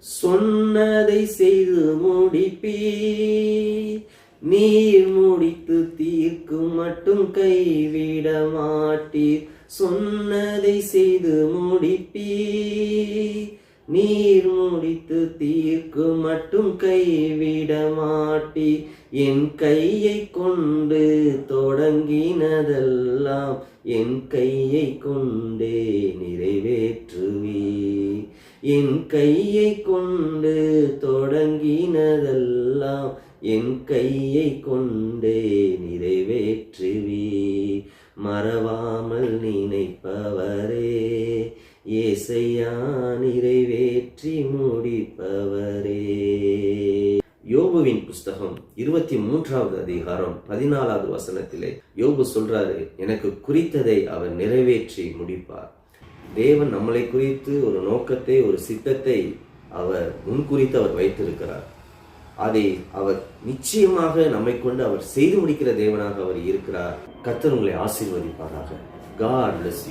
சொன்னதை செய்து முடிப்பீர். நீர் முடித்து தீர்க்கும் மட்டும் கைவிட மாட்டீர். சொன்னதை செய்து முடிப்பீர். நீர் முடித்து தீர்க்கும் மட்டும் கைவிட மாட்டீர். என் கையை கொண்டு தொடங்கினதெல்லாம் என் கையை கொண்டே நிறைவேற்றுவீர். என் கையை கொண்டு தொடங்கினதெல்லாம் என் கையை கொண்டே நிறைவேற்றுவீர். மறவாமல் நினைப்பவரே, ஏசையா நிறைவேற்றி முடிப்பவரே. யோபுவின் புஸ்தகம் 23வது அதிகாரம் 14வது வசனத்திலே யோபு சொல்றாரு, எனக்கு குறித்ததை அவர் நிறைவேற்றி முடிப்பார். தேவன் நம்மளை குறித்து ஒரு நோக்கத்தை, ஒரு சித்தத்தை அவர் முன்குறித்து அவர் வைத்திருக்கிறார். அதை அவர் நிச்சயமாக நம்மை கொண்டு அவர் செய்து முடிக்கிற தேவனாக அவர் இருக்கிறார். கர்த்தர் உங்களை ஆசீர்வதிப்பாராக. God bless you.